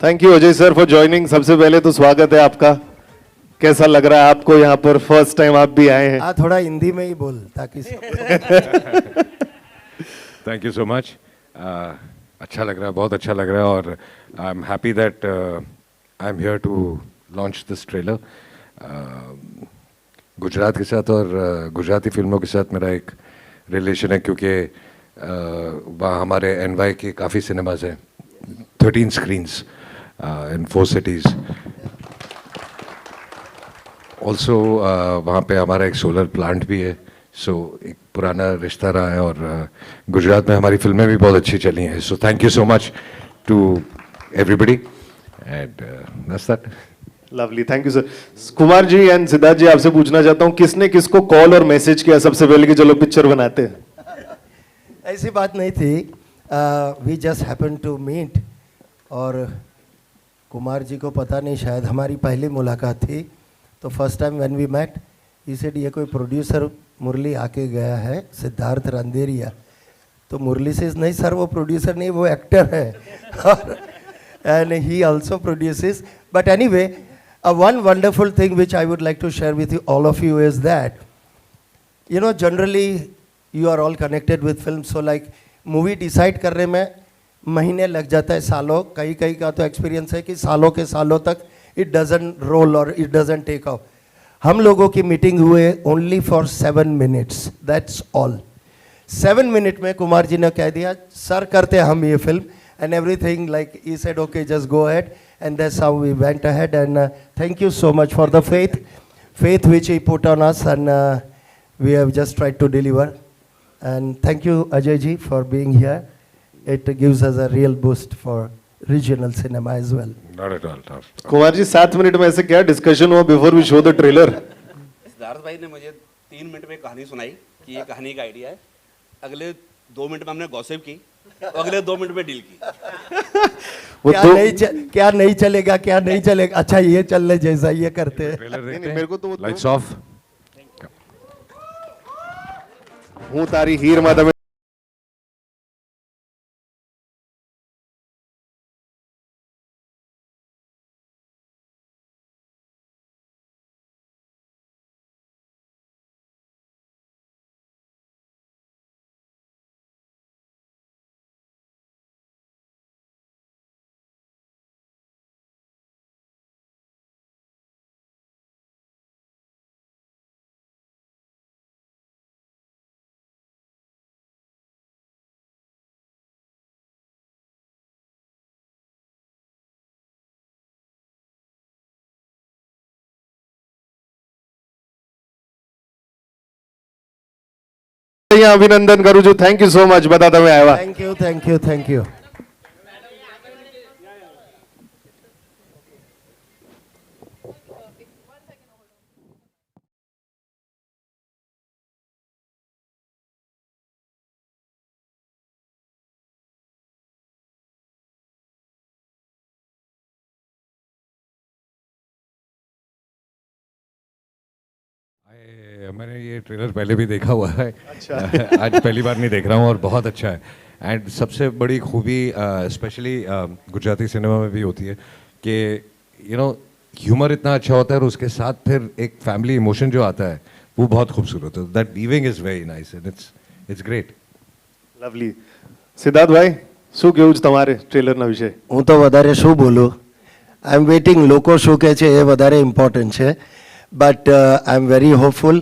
Thank you Ajay sir for joining. सबसे पहले तो स्वागत है आपका। कैसा लग रहा है आपको यहाँ पर, फर्स्ट टाइम आप भी आए हैं? थोड़ा हिंदी में ही बोल ताकि थैंक यू सो मच। अच्छा लग रहा है, बहुत अच्छा लग रहा है और I am happy that I am here to launch this trailer. Gujarat के साथ और गुजराती फिल्मों के साथ मेरा एक रिलेशन है क्योंकि वहाँ हमारे एनवाई के काफ़ी सिनेमाज हैं, 13 स्क्रीन्स इन 4 cities। ऑल्सो वहाँ पे हमारा एक सोलर प्लांट भी है, सो एक पुराना रिश्ता रहा है और गुजरात में हमारी फिल्में भी बहुत अच्छी चली हैं। So thank you so much to everybody and that's that. Lovely, thank you sir. Kumar ji and Siddharth ji, आपसे पूछना चाहता हूँ किसने किसको कॉल और मैसेज किया सबसे पहले कि चलो पिक्चर बनाते हैं? ऐसी बात नहीं थी, we just happen to meet. और कुमार जी को पता नहीं, शायद हमारी पहली मुलाकात थी। तो first time when we met he said ये कोई प्रोड्यूसर मुरली आके गया है, सिद्धार्थ रंधेरिया। तो मुरली से नहीं सर, वो प्रोड्यूसर नहीं, वो एक्टर है and he also produces. But anyway, one wonderful thing which I would like to share with you, all of you, is that you know generally you are all connected with film, so like movie decide करने में महीने लग जाता है, सालों। कई कई का तो एक्सपीरियंस है कि सालों के सालों तक it doesn't roll or it doesn't take off। हम लोगों की मीटिंग हुए only for 7 minutes, that's all। 7 minute में कुमार जी ने कह दिया सर करते हैं हम ये film, and everything like he said okay just go ahead, and that's how we went ahead। and thank you so much for the faith which he put on us, and we have just tried to deliver। and thank you Ajay ji for being here, it gives us a real boost for regional cinema as well। Not at all, not। Kumar ji 7 minute में ऐसे क्या discussion हुआ before we show the trailer? Siddharth भाई ने मुझे 3 minute में कहानी सुनाई कि ये कहानी का आइडिया है। अगले 2 मिनट में हमने गॉसिप की, अगले 2 मिनट में डील की। क्या नहीं चलेगा, क्या नहीं चलेगा, अच्छा ये चलने जैसा ये करते हैं। ट्रेलर देखते मेरे को तो हैं, लाइट्स ऑफ। हूँ तारी हीर माता में यहाँ अभिनंदन करूँ जो थैंक यू सो मच बताता मैं आया। Thank you thank you thank you. मैंने ये ट्रेलर पहले भी देखा हुआ है। अच्छा। आज पहली बार नहीं देख रहा हूँ और बहुत अच्छा है। एंड सबसे बड़ी खूबी स्पेशली गुजराती सिनेमा में भी होती है कि यू नो ह्यूमर इतना अच्छा होता है और उसके साथ फिर एक फैमिली इमोशन जो आता है वो बहुत खूबसूरत है। That weaving is very nice and it's great. Lovely. Siddharth ભાઈ શું કેવું છે તમારે ટ્રેલરના વિશે? હું તો વધારે શું બોલું, આઈ એમ વેઇટિંગ, લોકો શું કહે છે એ વધારે ઇમ્પોર્ટન્ટ છે। But I am very hopeful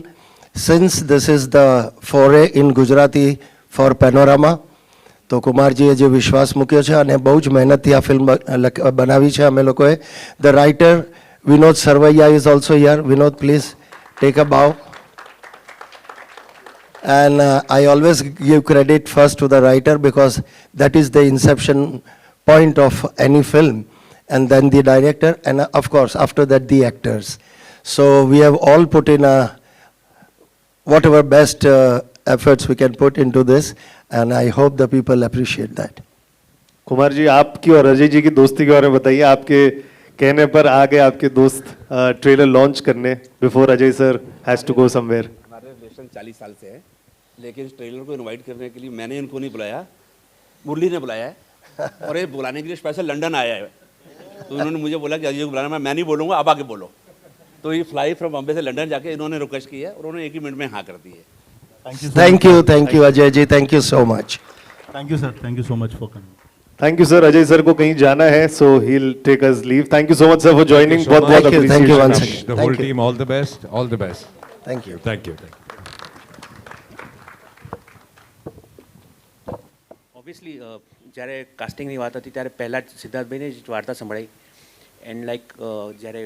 since this is the foray in Gujarati for panorama. તો કુમારજીએ જે વિશ્વાસ મૂક્યો છે અને બહુ જ મહેનતથી આ ફિલ્મ બનાવી છે અમે લોકોએ। The writer Vinod Sarvaiya is also here. Vinod please take a bow. And I always give credit first to the writer because that is the inception point of any film, and then the director, and of course after that the actors। So we have all put in whatever best efforts we can put into this, and I hope the people appreciate that। Kumar ji आपकी और अजय जी की दोस्ती के बारे में बताइए। आपके कहने पर आ गए आपके दोस्त ट्रेलर लॉन्च करने before Ajay sir has to go somewhere. हमारे रिलेशन 40 साल से है, लेकिन इस ट्रेलर को इनवाइट करने के लिए मैंने इनको नहीं बुलाया, मुरली ने बुलाया है। और ये बुलाने के लिए स्पेशल लंदन आया है। तो उन्होंने मुझे बोला कि अजय जी को बुलाना, मैं नहीं बोलूँगा, आप आके बोलो। तो ये फ्लाई फ्रॉम बॉम्बे से लंदन जाके इन्होंने रिक्वेस्ट की है और उन्होंने 1 ही मिनट में हाँ कर दी है। Thank you Ajay ji, thank you so much. Thank you, sir. Thank you so much for coming. Thank you sir. Ajay sir को कहीं जाना है, so he will take us leave. Thank you so much sir for joining. बहुत बहुत Thank you appreciation once आपको। again. The Thank whole you. team, all the best, all the best. Thank you. Thank you. Thank you. Obviously જ્યારે કાસ્ટિંગની વાત હતી ત્યારે પહેલાં જ સિદ્ધાર્થભાઈને જ વાર્તા સંભળાઈ એન્ડ લાઈક જ્યારે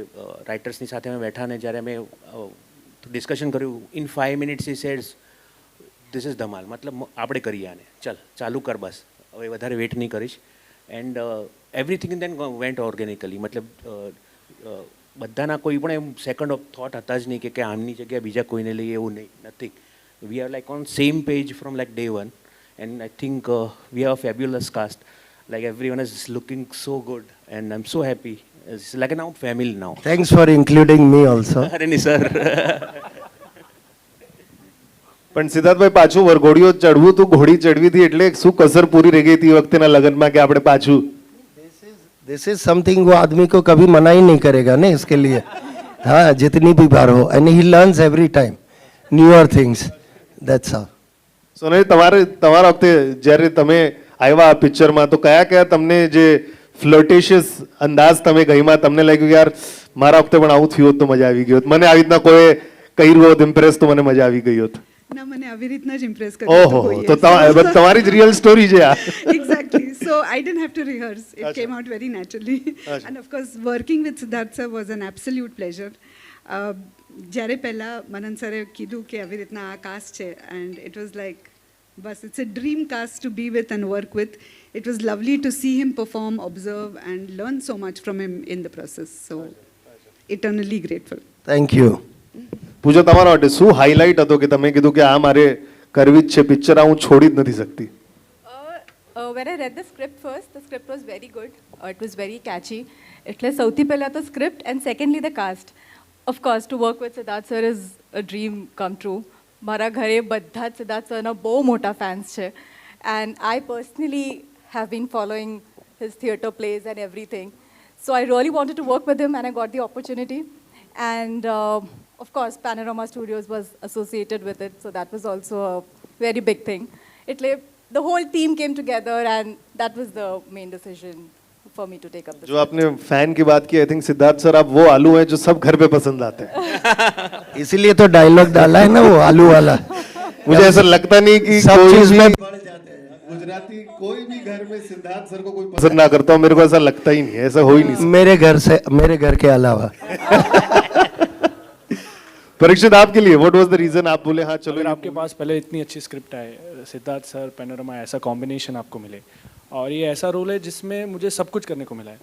રાઇટર્સની સાથે અમે બેઠા ને જ્યારે અમે ડિસ્કશન કર્યું ઇન 5 મિનિટ્સ હી સેડ્સ ધીસ ઇઝ ધમાલ, મતલબ આપણે કરીએ આને, ચાલ ચાલુ કર બસ, હવે વધારે વેઇટ નહીં કરીશ. And everything then vent organically, મતલબ બધાના કોઈ પણ એમ સેકન્ડ ઓફ થોટ હતા જ નહીં કે આમની જગ્યાએ બીજા કોઈને લઈએ, એવું નહીં, nothing. We are like on same page from like day one. And I think we have a fabulous cast. Like everyone is looking so good, and I'm so happy. It's like an out family now. Thanks for including me also. અરે નહીં sir. પણ સિદ્ધાર્થભાઈ પાછું વરઘોડીઓ ચડવું તું, ઘોડી ચડવી હતી એટલે શું કસર પૂરી રહી ગઈ હતી એ વખતેના લગ્નમાં કે આપણે પાછું? दिस इज समथिंग वो आदमी को कभी मना ही नहीं करेगा ना इसके लिए, हाँ जितनी भी बार हो, and he learns every time newer things, that's all. Sonal તમારા વખતે જ્યારે તમે આવ્યા આ પિક્ચરમાં તો કયા કયા તમને જે ફ્લર્ટેશિયસ અંદાજ તમે ગઈમાં તમને લાગ્યું કે યાર મારા વખતે પણ આવું થયું હોત તો મજા આવી ગઈ હોત, મને આવી રીતના કોઈ કર્યું હોત ઇમ્પ્રેસ તો મને મજા આવી ગઈ હોત? ના, મને આવી રીતના જ ઇમ્પ્રેસ કર્યો ઓહો, તો તમારી જ રિયલ સ્ટોરી છે આ. Exactly. So I didn't have to rehearse. It came out very naturally. And of course, working with Siddharth sir was an absolute pleasure. જ્યારે પહેલાં મનન સરે કીધું કે આવી રીતના આ કાસ્ટ છે, એન્ડ ઇટ વોઝ લાઈક બસ it's a dream cast to be with and work with. It was lovely to see him perform, observe and learn so much from him in the process. So eternally grateful. Thank you. Pooja તમારા માટે શું highlight હતો કે તમે કીધું કે આ મારે કરવી જ છે પિક્ચર, આ હું છોડી જ નથી શકતી? When I read the script first, the script was very good. It was very catchy. એટલે સૌથી પહેલાં તો script and secondly the cast. Of course, to work with Siddharth sir is a dream come true. મારા ઘરે બધા જ સિદ્ધાર્થ સરના બહુ મોટા ફેન્સ છે, and I personally have been following his theatre plays and everything. So I really wanted to work with him and I got the opportunity. And of course, Panorama Studios was associated with it, so that was also a very big thing. એટલે the whole team came together and that was the main decision for me to take up this. जो आपने fan की बात की, I think Siddharth sir आप वो आलू हैं जो सब घर पे पसंद आते हैं. इसीलिए तो डायलॉग डाला है ना वो आलू वाला. मुझे ऐसा लगता नहीं कि सब कोई चीज भी में गुजराती कोई भी घर में सिद्धार्थ सर को कोई पसंद ना करता हो, मेरे को ऐसा लगता ही नहीं है, ऐसा हो ही नहीं मेरे घर के अलावा. परीक्षित आपके लिए व्हाट वाज द रीजन आप बोले हाँ चलो अगर ये आपके पास पहले इतनी अच्छी स्क्रिप्ट आए, सिद्धार्थ सर, पैनोरमा, ऐसा कॉम्बिनेशन आपको मिले, और ये ऐसा रोल है जिसमें मुझे सब कुछ करने को मिला है.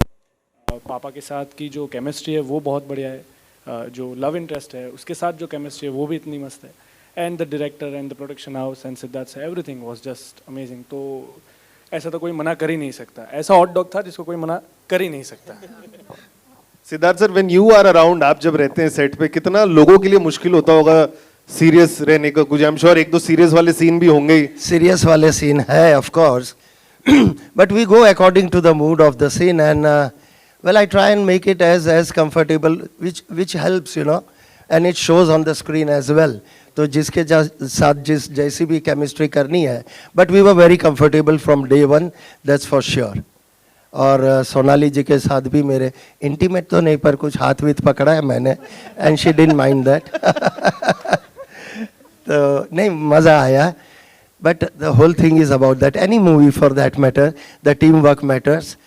पापा के साथ की जो केमिस्ट्री है वो बहुत बढ़िया है, जो लव इंटरेस्ट है उसके साथ जो केमिस्ट्री है वो भी इतनी मस्त है, and the director and the production house and Siddharth sir, everything was just amazing. तो ऐसा तो कोई मना कर ही नहीं सकता, ऐसा हॉट डॉग था जिसको कोई मना कर ही नहीं सकता. Siddharth sir when you are around, आप जब रहते हैं सेट पे, कितना लोगों के लिए मुश्किल होता होगा सीरियस रहने का? कुछ आई एम श्योर एक दो सीरियस वाले सीन भी होंगे ही. सीरियस वाले सीन है of course, but we go according to the mood of the scene and well I try and make it as comfortable which helps, you know, and it shows on the screen as well. तो जिसके साथ जैसी भी chemistry करनी है, but we were very comfortable from day one, that's for sure. और सोनाली जी के साथ भी मेरे इंटीमेट तो नहीं पर कुछ हाथ वीत पकड़ा है मैंने, and she didn't mind that. तो नहीं मज़ा आया, but the whole thing is about that. Any movie for that matter, the team work matters.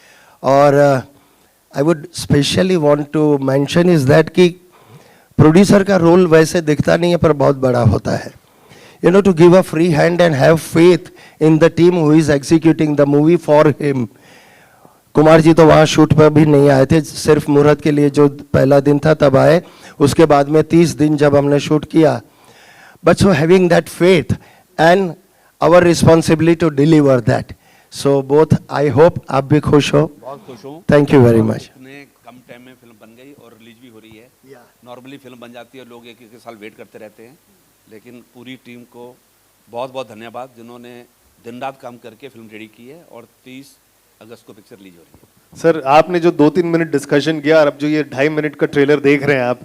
और I would specially want to mention is that कि प्रोड्यूसर का रोल वैसे दिखता नहीं है पर बहुत बड़ा होता है. You know, to give a free hand and have faith in the team who is executing the movie for him. Kumar ji तो वहाँ शूट पर भी नहीं आए थे, सिर्फ मुहूर्त के लिए जो पहला दिन था तब आए. उसके बाद में 30 दिन जब हमने शूट किया, but so having that faith and our responsibility to deliver that. So both I hope आप भी खुश हो. बहुत खुश हूँ. Thank you very much. इतने कम टाइम में फिल्म बन गई और रिलीज भी हो रही है. नॉर्मली फिल्म बन जाती है, लोग एक एक साल वेट करते रहते हैं, लेकिन पूरी टीम को बहुत बहुत धन्यवाद जिन्होंने दिन रात काम करके फिल्म रेडी की है और 30 अगस्त को पिक्चर रिलीज हो रही है. सर आपने जो 2-3 मिनट डिस्कशन किया और अब जो ये 2.5 मिनट का ट्रेलर देख रहे हैं आप,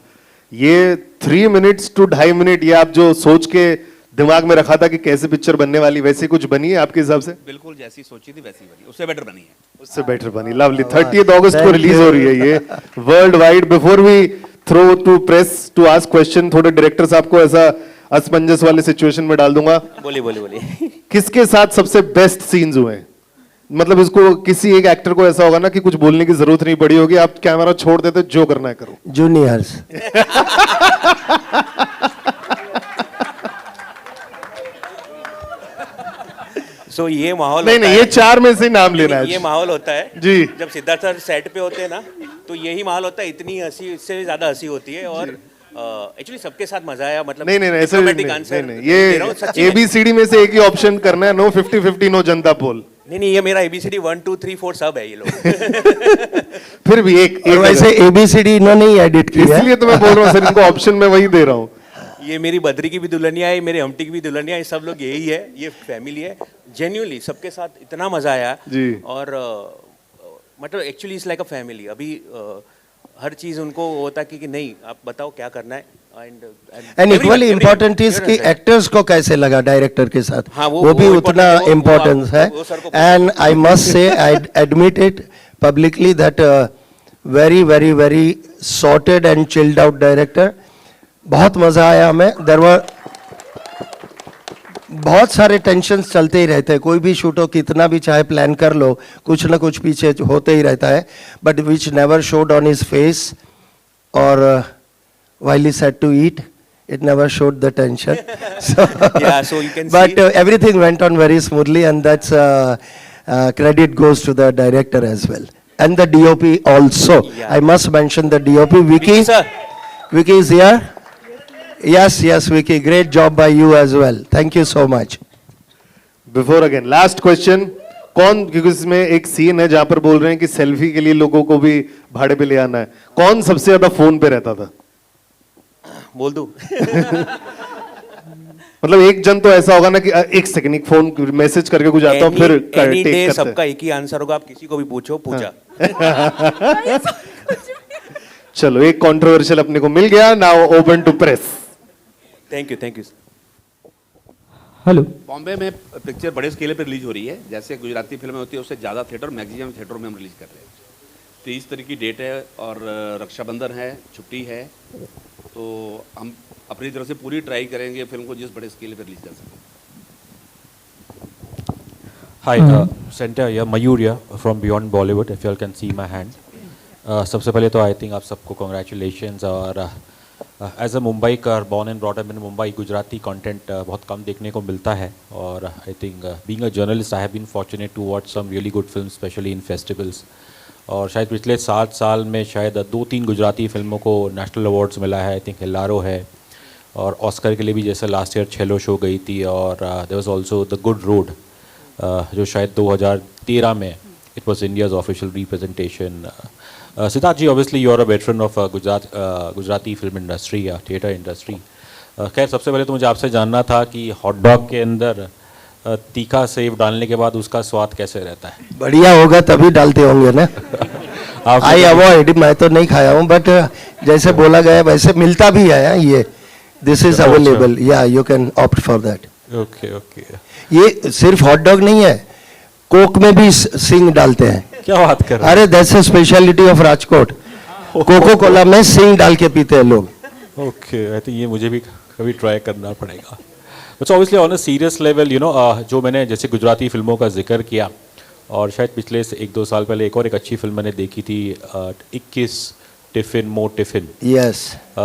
ये 3 मिनट्स टू 2.5 मिनट, ये आप जो सोच के दिमाग में रखा था कि कैसे पिक्चर बनने वाली, वैसे कुछ बनी है आपके हिसाब से? बिल्कुल जैसी सोची थी वैसी बनी, उससे बेटर बनी है। उससे बेटर बनी। लवली। 30th अगस्त को रिलीज हो रही है ये world wide. Before we throw to press to ask question, थोड़े डायरेक्टर साहब को ऐसा असमंजस वाले सिचुएशन में डाल दूंगा। बोलिए। किसके साथ सबसे बेस्ट सीन्स हुए हैं? मतलब इसको किसी एक एक्टर को ऐसा होगा ना कि कुछ बोलने की जरूरत नहीं पड़ी होगी, आप कैमरा छोड़ देते जो करना है करो। जूनियर्स। सो ये माहौल नहीं, ये 4 में से नाम लेना है। ये माहौल होता है जी। जब सिद्धार्थ सर सेट पे होते हैं ना, तो यही माहौल होता है। इतनी हंसी, इससे ज्यादा हंसी होती है। और एक्चुअली सबके साथ मजा आया। मतलब नहीं, ऐसे diplomatic answer नहीं, दे रहा हूँ, सच्ची में। ABCD में से एक ही ऑप्शन करना है, नो 50-50 नो जनता पोल। नहीं, ये मेरा ABCD 1 2 3 4 सब है ये लोग। फिर भी एक वैसे ABCD इन्होंने ही एडिट किया है। इसलिए तो मैं बोल रहा हूँ सर, इनको ऑप्शन में वही दे रहा हूँ। ये मेरी बद्री की भी दुल्हनिया है, मेरे हमटी की भी दुल्हनिया है, सब लोग यही है, ये फैमिली है। जेन्युइनली सबके साथ इतना मजा आया जी। और मतलब actually it's like a family. अभी हर चीज उनको होता है कि नहीं आप बताओ क्या करना है। एंड इक्वली इम्पोर्टेंट इज कि एक्टर्स को कैसे लगा डायरेक्टर के साथ, हाँ, वो भी उतना important है, इम्पोर्टेंस है। वो सर को and I must say, I admit it publicly that very very very sorted and chilled out director. बहुत मजा आया हमें। देयर वर बहुत सारे टेंशन्स चलते ही रहते हैं, कोई भी शूट हो, कितना भी चाहे प्लान कर लो, कुछ ना कुछ पीछे होते ही रहता है, but which never showed on his face और while he said to eat, it never showed the tension. So, Yeah, so you can but see. Everything went on very smoothly, and that's credit goes to the director as well, and the DOP also. Yeah. I must mention the DOP, Vicky. sir. Vicky is here. Yes, Vicky, great job by you as well. Thank you so much. Before again last question, कौन, क्योंकि इसमें एक scene है जहां पर बोल रहे हैं कि सेल्फी के लिए लोगों को भी भाड़े पे ले आना है, कौन सबसे ज्यादा फोन पे रहता था? बोल दूं? मतलब एक जन तो ऐसा होगा ना कि एक सेकंड, एक फोन मैसेज करके कुछ आता हूं, फिर एनी डे टेक सबका करते एक ही आंसर होगा, आप किसी को भी पूछा। चलो एक कंट्रोवर्शियल अपने को मिल गया। Now open to press. Thank you. Hello. Bombay में पिक्चर बड़े स्केल पे रिलीज हो रही है, जैसे गुजराती फिल्में होती है उससे ज़्यादा थिएटर, मैक्सिमम थिएटरों में हम रिलीज कर रहे हैं। 23 तारीख की डेट है और रक्षाबंधन है, छुट्टी है, तो हम अपनी तरफ से पूरी ट्राई करेंगे फिल्म को जिस बड़े स्केल पे रिलीज कर सकें। हाय सेंटर या मयूर या from beyond Bollywood, if you all can see my hand. सबसे पहले तो आई थिंक आप सबको कॉन्ग्रेचुलेशंस। और एज अ मुंबई का born and brought up in Mumbai, Gujarati content बहुत कम देखने को मिलता है। और I think being a journalist I have been fortunate to watch some really good film, specially in festivals. और शायद पिछले 7 साल में शायद 2-3 गुजराती फिल्मों को नेशनल अवार्ड्स मिला है। आई थिंक हिलारो है, और ऑस्कर के लिए भी जैसे लास्ट ईयर छेलो शो गई थी। और there was also the good road, जो शायद 2013 में it was India's official representation. Siddharth ji, obviously you are a veteran of Gujarati film industry या थिएटर इंडस्ट्री। खैर सबसे पहले तो मुझे आपसे जानना था कि हॉट डॉग के अंदर तीखा सेव डालने के बाद उसका स्वाद कैसे रहता है? बढ़िया होगा तभी डालते होंगे ना। आई अवॉइड, मैं तो नहीं खाया हूँ, बट जैसे बोला गया वैसे मिलता भी है ये। दिस इज अवेलेबल, या you can opt for that. Okay. ये सिर्फ हॉट डॉग नहीं है, कोक में भी सिंग डालते हैं। क्या बात कर रहे हैं? अरे that's a speciality of Rajkot. Coca Cola में सिंग डाल के पीते हैं लोग। ओके, आई थिंक ये मुझे भी कभी ट्राई करना पड़ेगा। But obviously on a serious level, you know, जो मैंने जैसे गुजराती फिल्मों का जिक्र किया, और शायद पिछले 1-2 साल पहले एक और एक अच्छी फिल्म मैंने देखी थी, 21 टिफिन मोर टिफिन। यस।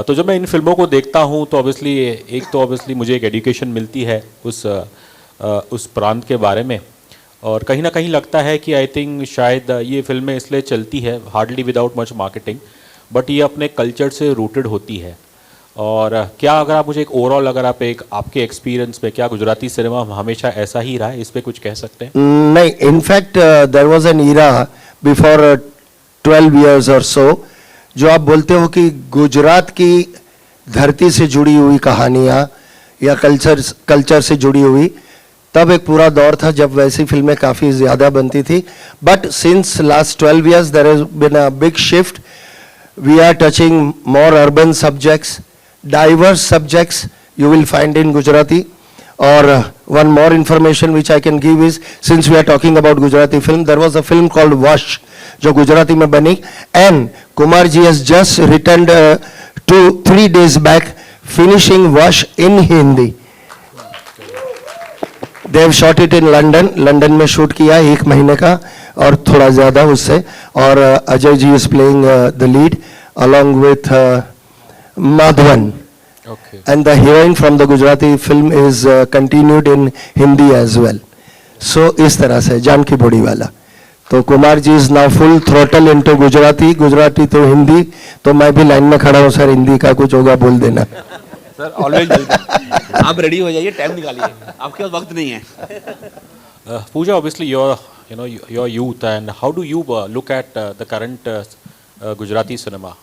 तो जब मैं इन फिल्मों को देखता हूँ तो ऑब्वियसली मुझे एक एजुकेशन मिलती है उस प्रांत के बारे में। और कहीं ना कहीं लगता है कि आई थिंक शायद ये फिल्में इसलिए चलती है hardly without much marketing, but ये अपने कल्चर से रूटेड होती है। और क्या अगर आप मुझे एक ओवरऑल, अगर आप आपके एक्सपीरियंस में, क्या गुजराती सिनेमा हमेशा ऐसा ही रहा है, इस पे कुछ कह सकते हैं? नहीं, in fact there was an era before 12 years और सो, जो आप बोलते हो कि गुजरात की धरती से जुड़ी हुई कहानियाँ या कल्चर से जुड़ी हुई तब एक पूरा दौर था जब वैसी फिल्में काफ़ी ज़्यादा बनती थी. But since last 12 years there has been a big shift. We are touching more urban subjects, diverse subjects you will find in Gujarati. Or one more information which I can give is, since we are talking about Gujarati film, there was a film called Vash, जो गुजराती में बनी, and Kumar ji has just returned 2-3 days back finishing Vash in Hindi. They have shot it in London. London में shoot किया 1 महीने का और थोड़ा ज़्यादा उससे. और Ajay ji is playing the lead along with Madhavan. Okay. And the heroine from the Gujarati film is continued in Hindi as well. So इस तरह से जानकी बोड़ी वाला. तो Kumar ji is now full throttle into Gujarati. Gujarati तो हिंदी. तो मैं भी लाइन में खड़ा हूँ सर, हिंदी का कुछ होगा बोल देना. सर ऑलवेज आप रेडी हो जाइए, टाइम निकालिए, आपके पास वक्त नहीं है. Pooja, obviously you're youth, and how do you look at the current Gujarati cinema?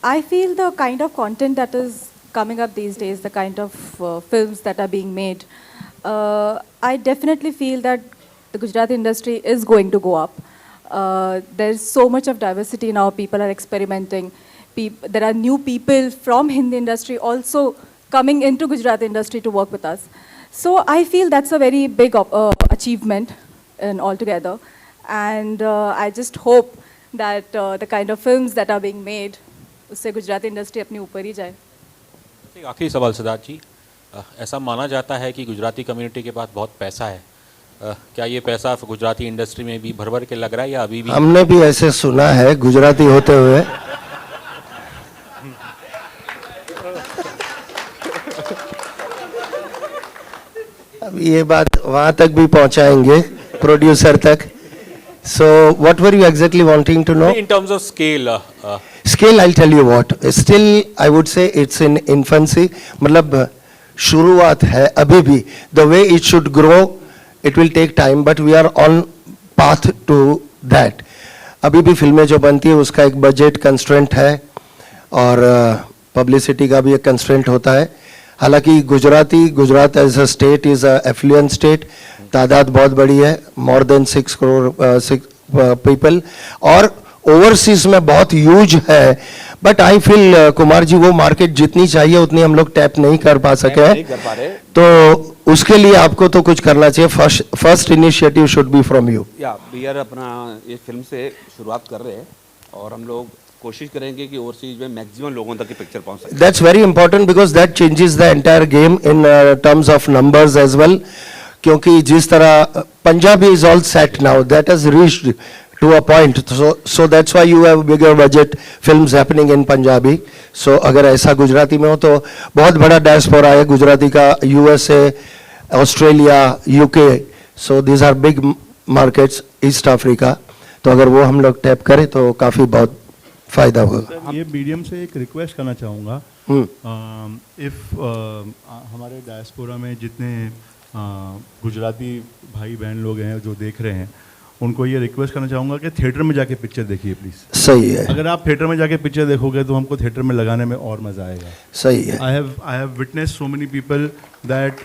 I feel the kind of content that is coming up these days, the kind of films that are being made, I definitely feel that the Gujarati industry is going to go up. There's so much of diversity now. People are experimenting. There are new people from Hindi industry also coming into Gujarati industry to work with us. So I feel that's a very big achievement in altogether. And I just hope that the kind of films that are being made, उससे Gujarati industry अपनी ऊपर ही जाए. एक आखिरी सवाल सिद्धार्थ जी, ऐसा माना जाता है कि गुजराती कम्युनिटी के पास बहुत पैसा है. क्या ये पैसा गुजराती इंडस्ट्री में भी भर भर के लग रहा है या अभी भी? हमने भी ऐसे सुना है गुजराती होते हुए. अब ये बात वहां तक भी पहुंचाएंगे प्रोड्यूसर तक. So what were you exactly wanting to know? In terms of scale. Scale, I'll tell you what. Still, I would say it's in infancy. मतलब शुरुआत है अभी भी. The way it should grow, it will take time, but we are on path to that. अभी भी फिल्में जो बनती है उसका एक बजट कंस्ट्रेंट है और पब्लिसिटी का भी एक कंस्ट्रेंट होता है. हालांकि Gujarat as a state is a affluent state. तादाद बहुत बड़ी है, मोर देन 6 करोड़ पीपल, और ओवरसीज में बहुत ह्यूज है. But I feel Kumar ji वो मार्केट जितनी चाहिए उतनी हम लोग टैप नहीं कर पा सके हैं. तो उसके लिए आपको तो कुछ करना चाहिए. First initiative should be from you. या वी आर अपना ये फिल्म से शुरुआत कर रहे हैं और हम लोग कोशिश करेंगे कि ओवरसीज में मैक्सिमम लोगों तक की पिक्चर पहुंच सके. That's very important because that changes the entire game in terms of numbers as well. क्योंकि जिस तरह Punjabi is all set now, that has reached to a point, so that's why you have bigger budget films happening in Punjabi. So अगर ऐसा गुजराती में हो तो बहुत बड़ा डायस्पोरा है गुजराती का, USA, Australia, UK. So these are big markets, East Africa. तो अगर वो हम लोग टैप करें तो काफ़ी बहुत फायदा होगा. ये मीडियम से एक रिक्वेस्ट करना चाहूँगा. इफ़ हमारे डायस्पोरा में जितने गुजराती भाई बहन लोग हैं जो देख रहे हैं, उनको ये रिक्वेस्ट करना चाहूँगा कि थिएटर में जाके पिक्चर देखिए प्लीज़. सही है. अगर आप थिएटर में जाके पिक्चर देखोगे तो हमको थिएटर में लगाने में और मज़ा आएगा. सही है. I have witness so many people that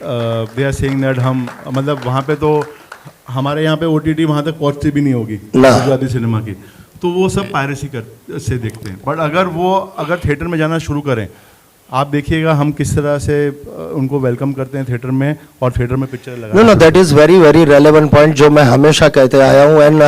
they are saying that हम मतलब वहाँ पे तो हमारे यहाँ पे OTT वहाँ तक पहुँचती भी नहीं होगी गुजराती सिनेमा की, तो वो सब पायरेसी से देखते हैं. बट अगर थिएटर में जाना शुरू करें, आप देखिएगा हम किस तरह से उनको वेलकम करते हैं थिएटर में और थिएटर में पिक्चर लगा. Know that is very very relevant point जो मैं हमेशा कहते आया हूँ. And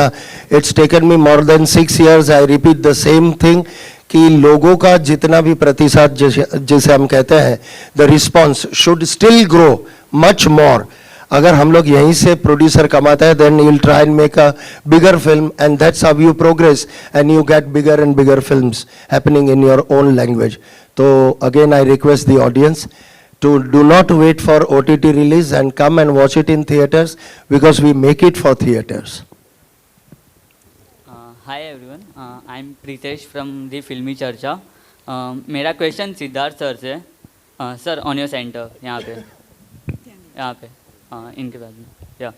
it's taken me more than 6 years. I repeat the same thing कि लोगों का जितना भी प्रतिशत जैसे हम कहते हैं, the response should still grow much more. अगर हम लोग यहीं से प्रोड्यूसर कमाते हैं, then you will try and make a bigger film, and that's how you progress and you get bigger and bigger films happening in your own language. So again I request the audience to do not wait for OTT release and come and watch it in theaters because we make it for theaters. Hi everyone, I'm Pritesh from the Filmy Charcha. मेरा question Siddharth sir से. Sir on your centre यहाँ पे इनके बाद में. या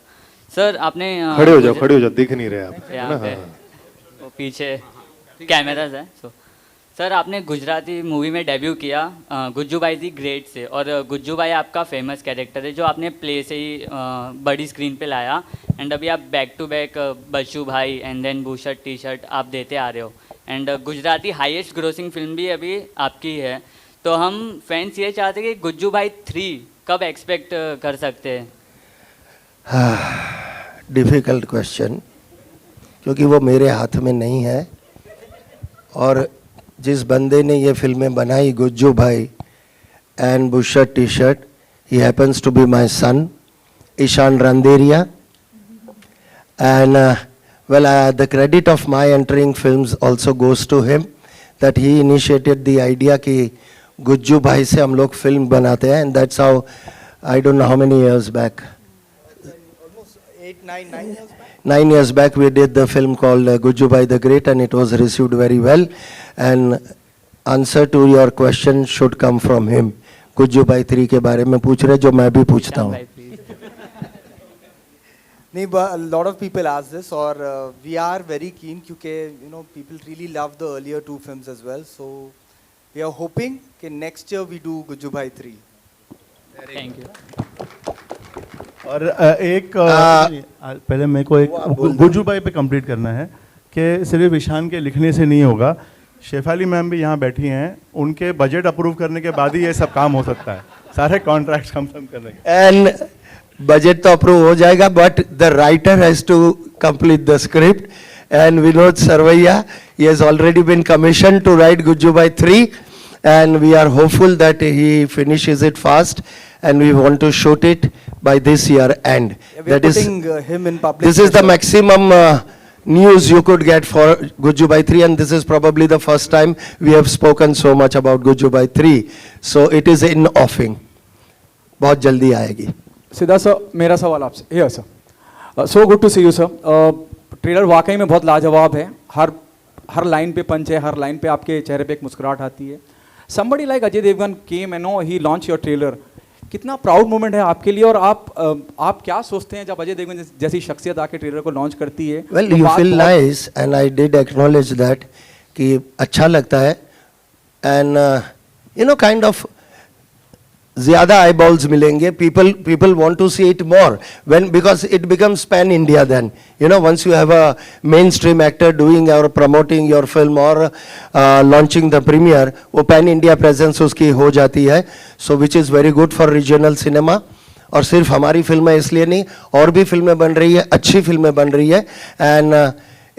sir आपने खड़े हो जाओ, दिख नहीं रहे आप. यहाँ पे वो पीछे कैमरास है. सर आपने गुजराती मूवी में डेब्यू किया गुज्जू भाई दी ग्रेट से, और गुज्जू भाई आपका फेमस कैरेक्टर है जो आपने प्ले से ही बड़ी स्क्रीन पे लाया, एंड अभी आप बैक टू बैक बच्चू भाई and then bush shirt T shirt आप देते आ रहे हो, एंड गुजराती हाईएस्ट ग्रोसिंग फिल्म भी अभी आपकी है। तो हम फैंस ये चाहते हैं कि गुज्जू भाई 3 कब एक्सपेक्ट कर सकते हैं? डिफ़िकल्ट क्वेश्चन, क्योंकि वो मेरे हाथ में नहीं है, और जिस बंदे ने ये फिल्में बनाई Gujju Bhai and bushirt T shirt, he happens to be my son Ishaan Randeria, and well the credit of my entering films also goes to him, that he initiated the idea कि गुज्जू भाई से हम लोग फिल्म बनाते हैं, and that's how I don't know how many years back, 9 years back we did the film called Gujju Bhai the Great, and it was received very well, and answer to your question should come from him. Gujju Bhai 3 के बारे में पूछ रहे जो मैं भी पूछता हूँ. नहीं, a lot of people ask this, और we are very keen क्योंकि you know people really love the earlier 2 films as well, so we are hoping कि next year we do Gujju Bhai 3. Thank you. और एक पहले मेरे को एक गुज्जू भाई पे कंप्लीट करना है कि सिर्फ ईशान के लिखने से नहीं होगा, शेफाली मैम भी यहाँ बैठी हैं, उनके बजट अप्रूव करने के बाद ही ये सब काम हो सकता है, सारे कॉन्ट्रैक्ट्स कंफर्म करने के। एंड बजट तो अप्रूव हो जाएगा, but the writer has to complete the script, and Vinod Sarvaiya he has already been commissioned to write Gujju Bhai 3, and we are hopeful that he finishes it fast, and we want to shoot it by this year end. That is him in public. This is the maximum news you could get for Gujju Bhai 3, and this is probably the first time we have spoken so much about Gujju Bhai 3. So it is in offing. बहुत जल्दी आएगी. Siddharth sir, मेरा सवाल आपसे, here sir, so good to see you sir. Trailer वाकई में बहुत लाजवाब है, हर लाइन पे पंच है, हर लाइन पे आपके चेहरे पे एक मुस्कुराहट आती है। Somebody like Ajay Devgan came and he launched your trailer. कितना प्राउड मोमेंट है आपके लिए, और आप क्या सोचते हैं जब अजय देवगन जैसी शख्सियत आके ट्रेलर को लॉन्च करती है? Well, you feel nice, and I did acknowledge that कि अच्छा लगता है, and you know kind of ज़्यादा eyeballs मिलेंगे, people want to see it more when, because it becomes pan India then, you know, once you have a mainstream actor doing or promoting your film or launching the premiere, वो pan India presence उसकी हो जाती है, so which is very good for regional cinema. और सिर्फ हमारी फिल्में इसलिए नहीं, और भी फिल्में बन रही है, अच्छी फिल्में बन रही है, and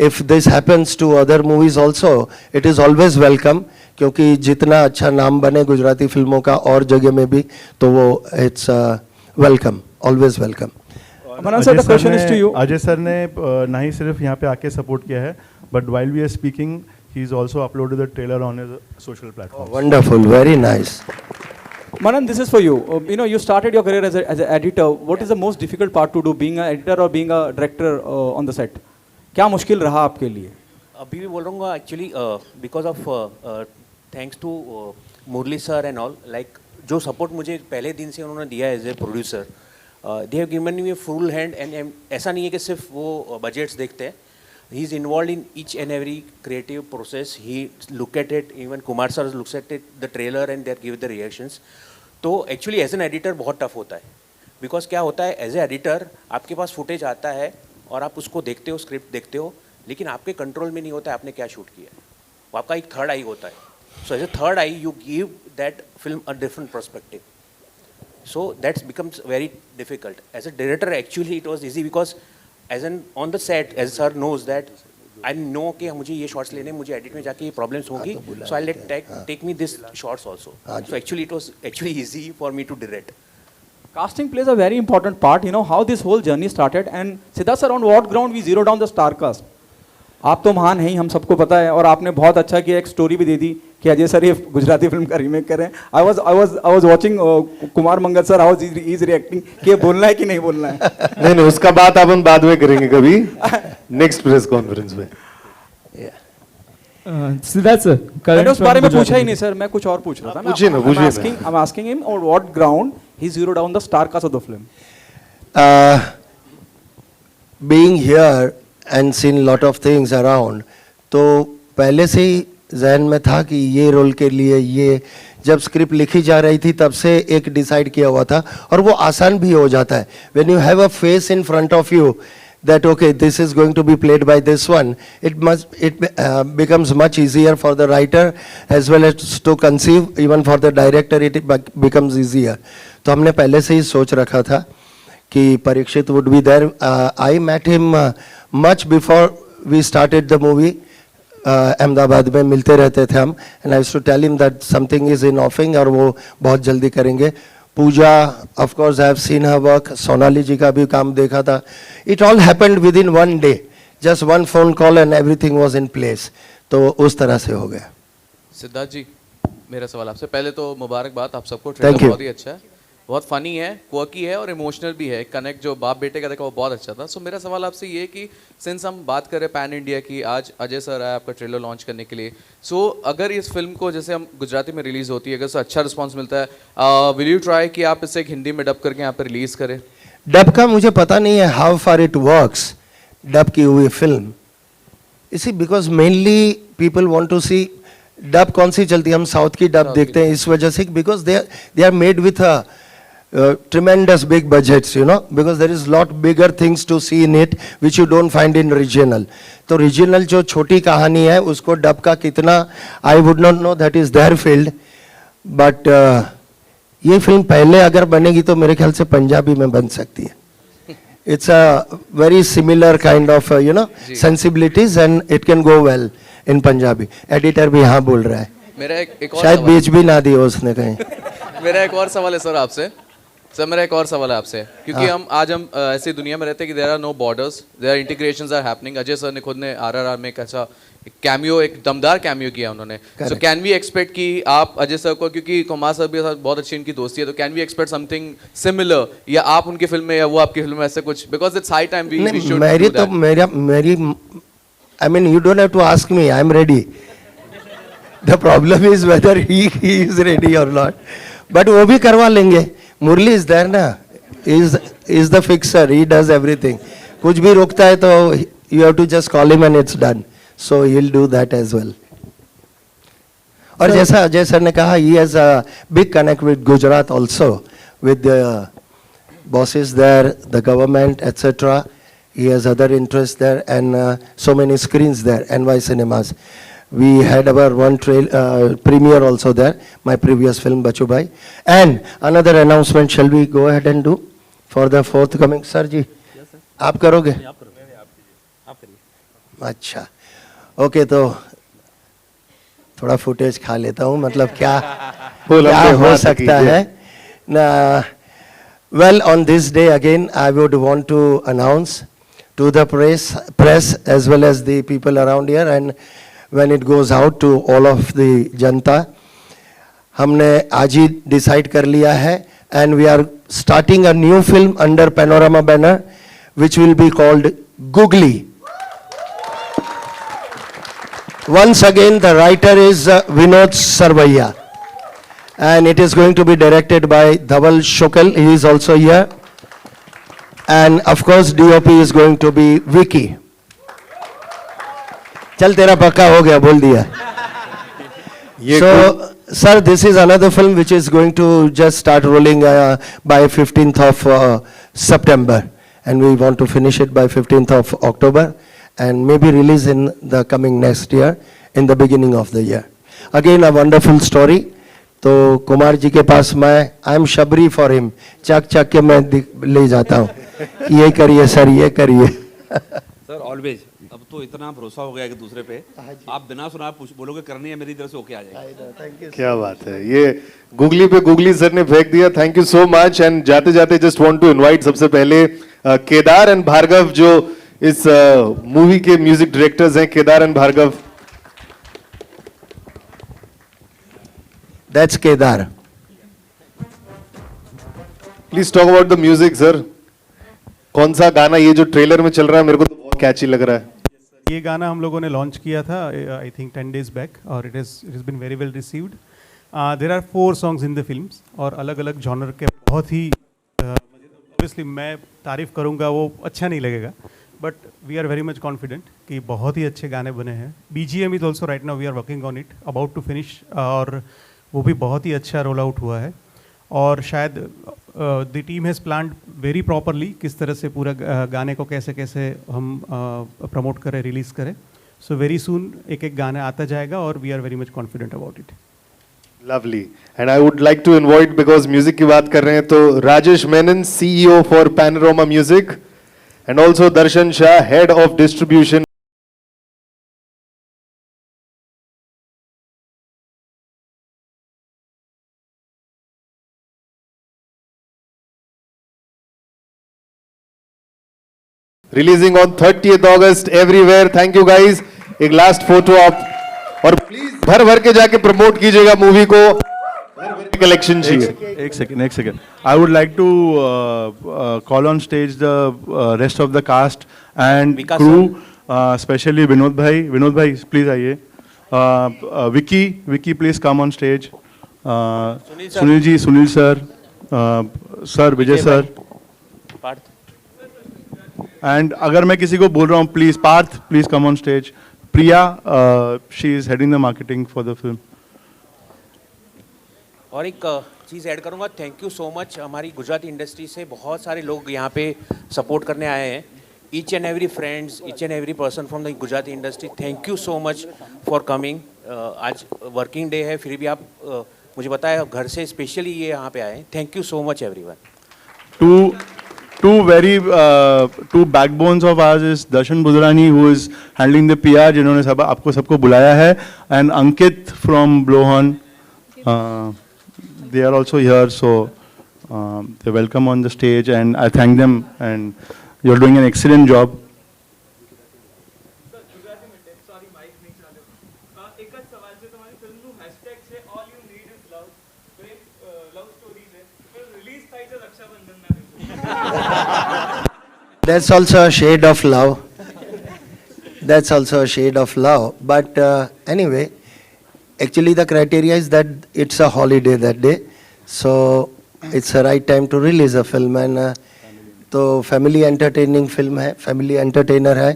if this happens to other movies also, it is always welcome, क्योंकि जितना अच्छा नाम बने गुजराती फिल्मों का और जगह में भी, तो वो it's welcome, always welcome. Ajay sir ने ना ही सिर्फ यहाँ पे आके सपोर्ट किया है, but while we are speaking he is also uploaded the trailer on his social platform. Wonderful, very nice. Manan, this is for you. You know, you started your career as an editor. What is the most difficult part to do, being an editor or being a director on the set? क्या मुश्किल रहा आपके लिए? अभी भी बोल रहा हूँ actually because of thanks to Murli sir and all, like जो सपोर्ट मुझे पहले दिन से उन्होंने दिया as a producer, they have given me full hand, and ऐसा नहीं है कि सिर्फ वो बजट्स देखते हैं, he is involve in each and every creative process, he look at it, even Kumar sir looks at it the trailer and there give the reactions. तो actually as an editor बहुत टफ होता है, because क्या होता है, as a editor आपके पास footage आता है और आप उसको देखते हो, स्क्रिप्ट देखते हो, लेकिन आपके कंट्रोल में नहीं होता है आपने क्या शूट किया है, वो आपका एक थर्ड आई होता है। So as a third eye you give that film a different perspective, so that's becomes very difficult. As a director actually it was easy, because as an on the set as sir knows that I know कि मुझे ये shots लेने, मुझे edit में जाके ये problems होगी, so I let take me this shots also, so actually it was actually easy for me to direct. Casting plays a very important part. You know how this whole journey started. And Siddharth sir, on what ground we zero down the star cast? आप तो महान हैं ही, हम सबको पता है, और आपने बहुत अच्छा किया, एक स्टोरी भी दे दी कि अजय सर ये गुजराती फिल्म का रीमेक करें। I was watching Kumar Mangal sir, how he is reacting कि ये बोलना है कि नहीं बोलना है। नहीं, उसका बात अपन बाद में करेंगे कभी नेक्स्ट प्रेस कॉन्फ्रेंस में। सिद्धार्थ सर, मैंने उस बारे में पूछा ही नहीं सर, मैं कुछ और पूछ रहा था। पूछिए ना, पूछिए ना। I'm asking him on what ground he zeroed down the star cast of the film. Being here and seen lot of things around, तो पहले से ही जहन में था कि ये रोल के लिए ये, जब स्क्रिप्ट लिखी जा रही थी तब से एक डिसाइड किया हुआ था, और वो आसान भी हो जाता है. When you have a face in front of you that okay, this is going to be played by this one, it becomes much easier for the writer as well as to conceive. Even for the director it becomes easier. तो हमने पहले से ही सोच रखा था कि Parikshit would be there. I met him much before we started the movie. Ahmedabad में मिलते रहते थे हम, and I used to tell him that something is in offing और वो बहुत जल्दी करेंगे. पूजा, of course I have seen her work. Sonali जी का भी काम देखा था. It all happened within one day. Just one phone call and everything was in place. तो उस तरह से हो गया. सिद्धार्थ जी, मेरा सवाल आपसे, पहले तो मुबारकबाद आप सबको. Thank trailer you. बहुत ही अच्छा है, बहुत फनी है, क्वर्की है और इमोशनल भी है. कनेक्ट जो बाप बेटे का देखा वो बहुत अच्छा था. सो मेरा सवाल आपसे ये है कि सिंस हम बात करें पैन इंडिया की, आज अजय सर आया आपका ट्रेलर लॉन्च करने के लिए. सो अगर इस फिल्म को जैसे हम गुजराती में रिलीज होती है, अगर उससे अच्छा रिस्पॉन्स मिलता है, विल यू ट्राई कि आप इसे एक हिंदी में डब करके यहाँ पर रिलीज करें? डब का मुझे पता नहीं है how far it works, dub की हुई फिल्म. इसी because mainly people want to see dub कौन सी चलती है. हम साउथ की डब देखते हैं इस वजह से, because they are made with tremendous big budgets, you know, because there is lot bigger things to see in it which you don't find in regional. तो regional जो छोटी कहानी है उसको डब का कितना, I would not know, that is their field. But ये film पहले अगर बनेगी तो मेरे ख्याल से पंजाबी में बन सकती है. It's a very similar kind of you know sensibilities and it can go well in Punjabi. Editor भी हाँ बोल रहा है. मेरा एक और शायद सवाल- बीच भी ना दिया उसने कहीं. मेरा एक और सवाल है सर आपसे. सर मेरा एक और सवाल है आपसे, क्योंकि हम आज ऐसी दुनिया में रहते हैं कि there are no borders, there integrations are happening. Ajay sir ने खुद ने आरआरआर में एक ऐसा कैमियो, एक दमदार कैमियो किया उन्होंने. सो कैन वी एक्सपेक्ट कि आप अजय सर को, क्योंकि कुमार सर भी साथ बहुत अच्छी इनकी दोस्ती है, तो can we expect something similar, या आप उनकी फिल्म में या वो आपकी फिल्म में, ऐसे कुछ? Because it's high time we should मेरी तो मेरी I mean you don't have to ask me, I am ready. The problem is whether he is ready or not. But वो भी करवा लेंगे. मुरली is there ना, is the fixer, he does everything. कुछ भी रोकता है तो you have to just call him and it's done. So he'll do that as well. और जैसा अजय सर ने कहा, he has a big connect with Gujarat also, with the bosses there, the government, etc. He has other interests there and so many screens there, NY Cinemas. We had our one premiere also there, my previous film Bachu Bhai. And another announcement, shall we go ahead and do for the forthcoming? Sir ji, yes, sir. आप करोगे? आप करिए. अच्छा, okay, तो थोड़ा footage खा लेता हूँ, मतलब क्या हो सकता है ना. Well, on this day again, I would want to announce to the press as well as the people around here, and when it goes out to all of the जनता, हमने आज ही डिसाइड कर लिया है, and we are starting a new film under Panorama banner which will be called Googly. Once again, the writer is Vinod Sarvaiya, and it is going to be directed by Dhaval Shukal. He is also here, and of course DOP is going to be Vicky. चल तेरा पक्का हो गया, बोल दिया. So, sir, this is another film which is going to just start rolling by 15th of September, and we want to finish it by 15th of October, and maybe release in the coming next year, in the beginning of the year. Again, a wonderful story. तो कुमार जी के पास मैं, I am Shabari for him, चक चक के मैं ले जाता हूँ, ये करिए सर, ये करिए. सर ऑलवेज, अब तो इतना भरोसा हो गया कि दूसरे पे आप बिना सुना बोलोगे करनी है, मेरी तरफ से ओके आ जाएगा. क्या बात है, ये गूगली पे गूगली सर ने फेंक दिया. Thank you so much. And जाते जाते जस्ट वांट टू इनवाइट सबसे पहले केदार एंड भार्गव, जो इस मूवी के म्यूजिक डायरेक्टर्स हैं. Kedar and Bhargav. That's Kedar. Please talk about the music sir. कौन सा गाना ये जो ट्रेलर में चल रहा है, मेरे को तो बहुत कैची लग रहा है. ये गाना हम लोगों ने लॉन्च किया था आई थिंक 10 days बैक, और it is been very well received. There are 4 songs in the films, और अलग अलग जॉनर के बहुत ही ऑब्वियसली मैं तारीफ करूँगा वो अच्छा नहीं लगेगा, but we are very much confident कि बहुत ही अच्छे गाने बने हैं. BGM is also right now we are working on it, about to finish, और वो भी बहुत ही अच्छा रोल आउट हुआ है. और शायद the team has planned very properly किस तरह से पूरा गाने को कैसे कैसे हम प्रमोट करें, रिलीज़ करें. सो वेरी सून एक एक गाना आता जाएगा और we are very much confident about it. Lovely. And I would like to invite, because music की बात कर रहे हैं, तो Rajesh Menon, CEO for Panorama Music, and also Darshan Shah, Head of Distribution. Releasing on 30th August everywhere. Thank you guys. एक last photo आप, और please भर भर के जाके प्रमोट कीजिएगा मूवी को. कलेक्शन चाहिए. एक second. I would like to call on stage the rest of the cast and crew, specially Vinod भाई प्लीज आइए. Vicky please come on stage. Sunil sir, Vijay sir. And अगर मैं किसी को बोल रहा हूँ, please Parth please come on stage. Priya, she is heading the marketing for the film. और एक चीज़ ऐड करूँगा, थैंक यू सो मच. हमारी गुजराती इंडस्ट्री से बहुत सारे लोग यहाँ पे सपोर्ट करने आए हैं. Each and every friends, each and every person from the Gujarati industry, thank you so much for coming. आज वर्किंग डे है, फिर भी आप मुझे बताया घर से स्पेशली ये यहाँ पे आए. Thank you so much everyone. Two backbones of ours is Darshan Budhrani, who is handling the PR, जिन्होंने आपको सबको बुलाया है, and Ankit from Blowhorn. They are also here, so they're welcome on the stage, and I thank them, and you're doing an excellent job. That's also a shade of love. That's also a shade of love. But anyway, actually the criteria is that it's a holiday that day. So it's the right time to release a film. And तो family entertaining film है, family entertainer है.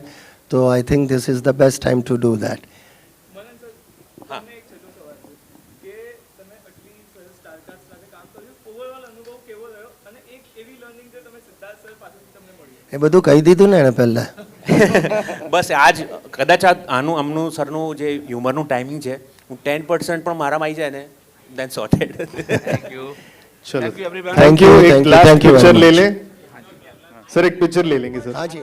तो I think this is the best time to do that. એ બધું કહી દીધું ને એને પહેલા. બસ આજ કદાચ આનું અમનું સરનું જે હ્યુમરનું ટાઈમિંગ છે, હું 10% પણ મારામાં આવી જાય ને, દેન સોર્ટેડ. Thank you. चलो, थैंक यू. एक लास्ट पिक्चर ले लें सर, एक पिक्चर ले लेंगे सर. हाँ जी.